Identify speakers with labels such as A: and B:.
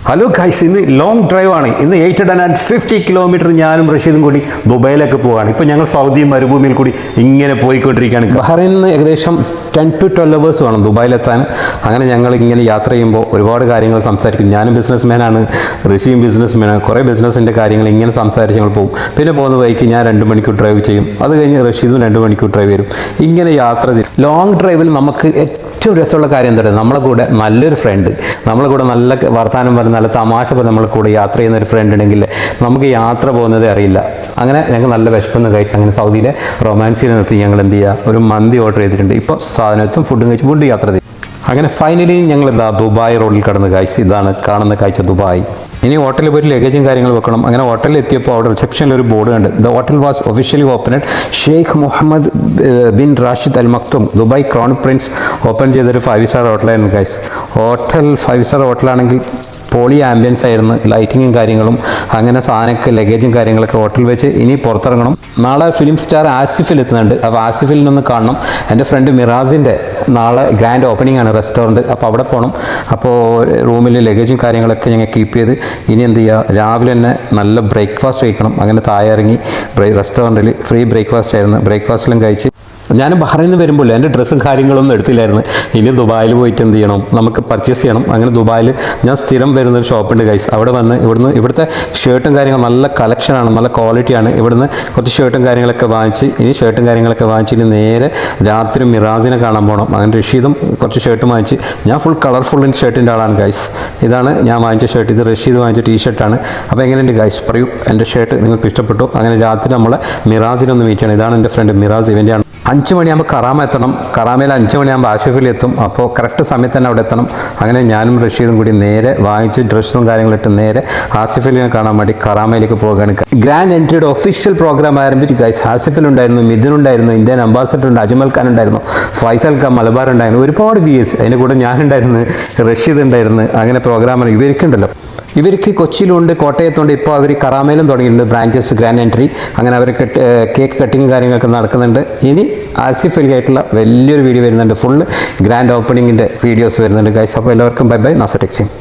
A: Hello guys, ഇന്ന് long drive ആണ്. ഇന്ന് 850 കിലോമീറ്റർ ഞാനും റഷീദും കൂടി ദുബായിലേക്ക് പോവുകയാണ്. ഇപ്പോൾ ഞങ്ങൾ സൗദി മരുഭൂമിയിൽ കൂടി ഇങ്ങനെ പോയിക്കൊണ്ടിരിക്കുകയാണ്. ബഹ്റൈനിൽ നിന്ന് ഏകദേശം 10 to 12 hours വേണം ദുബായിലെത്താൻ. അങ്ങനെ ഞങ്ങൾ ഇങ്ങനെ യാത്ര ചെയ്യുമ്പോൾ ഒരുപാട് കാര്യങ്ങൾ സംസാരിക്കും. ഞാനും ബിസിനസ്മാനാണ്, ഋഷിയും ബിസിനസ്മാനാണ്. കുറേ ബിസിനസ്സിൻ്റെ കാര്യങ്ങൾ ഇങ്ങനെ സംസാരിച്ച് ഞങ്ങൾ പോകും. പിന്നെ പോകുന്ന വഴിക്ക് ഞാൻ 2 മണിക്കൂർ ഡ്രൈവ് ചെയ്യും. അത് കഴിഞ്ഞ് റഷീദും 2 മണിക്കൂർ ഡ്രൈവ് ചെയ്യും. ഇങ്ങനെ യാത്ര ചെയ്യും. ലോങ് ഡ്രൈവിൽ നമുക്ക് ഏറ്റവും രസമുള്ള കാര്യം എന്താ പറയുക, നമ്മളെ കൂടെ നല്ലൊരു ഫ്രണ്ട്, നമ്മളെ കൂടെ നല്ല വർത്തമാനം പറഞ്ഞ് നല്ല തമാശ പറഞ്ഞ് നമ്മളെ കൂടെ യാത്ര ചെയ്യുന്ന ഒരു ഫ്രണ്ട് ഉണ്ടെങ്കിൽ നമുക്ക് യാത്ര പോകുന്നതേ അറിയില്ല. അങ്ങനെ ഞങ്ങൾക്ക് നല്ല വിശപ്പെന്ന് കഴിച്ച് അങ്ങനെ സൗദിയിലെ റൊമാൻസിൽ നിർത്തി ഞങ്ങൾ എന്ത് ചെയ്യുക, ഒരു മന്തി ഓർഡർ ചെയ്തിട്ടുണ്ട്. ഇപ്പോൾ സാധനത്തും ഫുഡും കഴിച്ച് വീണ്ടും യാത്ര ചെയ്യും. അങ്ങനെ ഫൈനലി ഞങ്ങൾ എന്താ ദുബായ് റോഡിൽ കടന്ന് കാഴ്ച. ഇതാണ് കാണുന്ന കാഴ്ച ദുബായ്. ഇനി ഹോട്ടലിൽ പോയിട്ട് ലഗേജും കാര്യങ്ങൾ വെക്കണം. അങ്ങനെ ഹോട്ടലിൽ എത്തിയപ്പോൾ അവിടെ റിസപ്ഷനിൽ ഒരു ബോർഡ് കണ്ട്, the hotel was officially opened Sheikh Mohammed bin Rashid Al Maktoum Dubai crown prince open ചെയ്തൊരു 5 സ്റ്റാർ ഹോട്ടലായിരുന്നു ഗൈസ്. ഹോട്ടൽ 5 സ്റ്റാർ ഹോട്ടലാണെങ്കിൽ പോളി ആംബിയൻസ് ആയിരുന്നു, ലൈറ്റിങ്ങും കാര്യങ്ങളും. അങ്ങനെ സാധനമൊക്കെ ലഗേജും കാര്യങ്ങളൊക്കെ ഹോട്ടൽ വെച്ച് ഇനി പുറത്തിറങ്ങണം. നാളെ ഫിലിം സ്റ്റാർ ആസിഫിൽ എത്തുന്നുണ്ട്. അപ്പോൾ ആസിഫിൽ നിന്ന് കാണണം. എൻ്റെ ഫ്രണ്ട് മിറാസിൻ്റെ നാളെ ഗ്രാൻഡ് ഓപ്പണിംഗ് ആണ് റെസ്റ്റോറൻറ്റ്. അപ്പോൾ അവിടെ പോകണം. അപ്പോൾ റൂമിൽ ലഗേജും കാര്യങ്ങളൊക്കെ ഞങ്ങൾ കീപ്പ് ചെയ്ത് ഇനി എന്ത് ചെയ്യുക, രാവിലെ തന്നെ നല്ല ബ്രേക്ക്ഫാസ്റ്റ് കഴിക്കണം. അങ്ങനെ താഴെ ഇറങ്ങി റെസ്റ്റോറൻറ്റിൽ ഫ്രീ ബ്രേക്ക്ഫാസ്റ്റ് ആയിരുന്നു. ബ്രേക്ക്ഫാസ്റ്റിലും കഴിച്ച് ഞാൻ ബഹ്റൈനിൽ നിന്ന് വരുമ്പോൾ എൻ്റെ ഡ്രസ്സും കാര്യങ്ങളൊന്നും എടുത്തില്ലായിരുന്നു. ഇനി ദുബായിൽ പോയിട്ട് എന്ത് ചെയ്യണം, നമുക്ക് പർച്ചേസ് ചെയ്യണം. അങ്ങനെ ദുബായിൽ ഞാൻ സ്ഥിരം വരുന്നൊരു ഷോപ്പുണ്ട് ഗൈസ്. അവിടെ വന്ന് ഇവിടുത്തെ ഷർട്ടും കാര്യങ്ങളും നല്ല കളക്ഷനാണ്, നല്ല ക്വാളിറ്റിയാണ്. ഇവിടുന്ന് കുറച്ച് ഷർട്ടും കാര്യങ്ങളൊക്കെ വാങ്ങിച്ച് ഇനി നേരെ രാത്രി മിറാസിനെ കാണാൻ പോകണം. അങ്ങനെ റഷീദും കുറച്ച് ഷർട്ട് വാങ്ങിച്ച്, ഞാൻ ഫുൾ കളർഫുൾ ഷർട്ടിൻ്റെ ആളാണ് ഗൈസ്. ഇതാണ് ഞാൻ വാങ്ങിച്ച ഷർട്ട്. ഇത് റഷീദ് വാങ്ങിച്ച ടീഷർട്ടാണ്. അപ്പോൾ എങ്ങനെയുണ്ട് ഗൈസ്, പറയൂ എൻ്റെ ഷർട്ട് നിങ്ങൾക്ക് ഇഷ്ടപ്പെട്ടു? അങ്ങനെ രാത്രി നമ്മളെ മിറാസിനൊന്ന് മീറ്റ് ചെയ്യണം. ഇതാണ് എൻ്റെ ഫ്രണ്ട് മിറാസ്. ഇവൻ്റെ ആണ്. 5 മണിയാകുമ്പോൾ കറാമ എത്തണം. കറാമയിൽ 5 മണിയാകുമ്പോൾ ആസിഫിൽ എത്തും. അപ്പോൾ കറക്റ്റ് സമയത്ത് തന്നെ അവിടെ എത്തണം. അങ്ങനെ ഞാനും റഷീദും കൂടി നേരെ വാങ്ങിച്ച് ഡ്രസ്സും കാര്യങ്ങളിട്ട് നേരെ ആസിഫിലിനെ കാണാൻ വേണ്ടി കറാമയിലേക്ക് പോകുകയാണ്. ഗ്രാൻഡ് എൻട്രിയുടെ ഒഫീഷ്യൽ പ്രോഗ്രാം ആരംഭിച്ചു ഗൈസ്. ആസിഫിലുണ്ടായിരുന്നു, മിഥുനുണ്ടായിരുന്നു, ഇന്ത്യൻ അംബാസഡർ ഉണ്ട്, അജ്മൽ ഖാൻ ഉണ്ടായിരുന്നു, ഫൈസൽ ഖാൻ മലബാർ ഉണ്ടായിരുന്നു, ഒരുപാട് VS. അതിൻ്റെ കൂടെ ഞാനുണ്ടായിരുന്നു, റഷീദ് ഉണ്ടായിരുന്നു. അങ്ങനെ പ്രോഗ്രാമാണ് ഇവർക്കുണ്ടല്ലോ. ഇവർക്ക് കൊച്ചിയിലുണ്ട്, കോട്ടയത്തുണ്ട്. ഇപ്പോൾ അവർ കറാമയിലും തുടങ്ങിയിട്ടുണ്ട് ബ്രാഞ്ചസ്, ഗ്രാൻഡ് എൻട്രി. അങ്ങനെ അവർ കേക്ക് കട്ടിങ് കാര്യങ്ങളൊക്കെ നടക്കുന്നുണ്ട്. ഇനി ആസിഫിലായിട്ടുള്ള വലിയൊരു വീഡിയോ വരുന്നുണ്ട്, ഫുൾ ഗ്രാൻഡ് ഓപ്പണിങ്ങിൻ്റെ വീഡിയോസ് വരുന്നുണ്ട് ഗൈസ്. അപ്പോൾ എല്ലാവർക്കും ബൈ ബൈ, നാസ ടെക്സിങ്.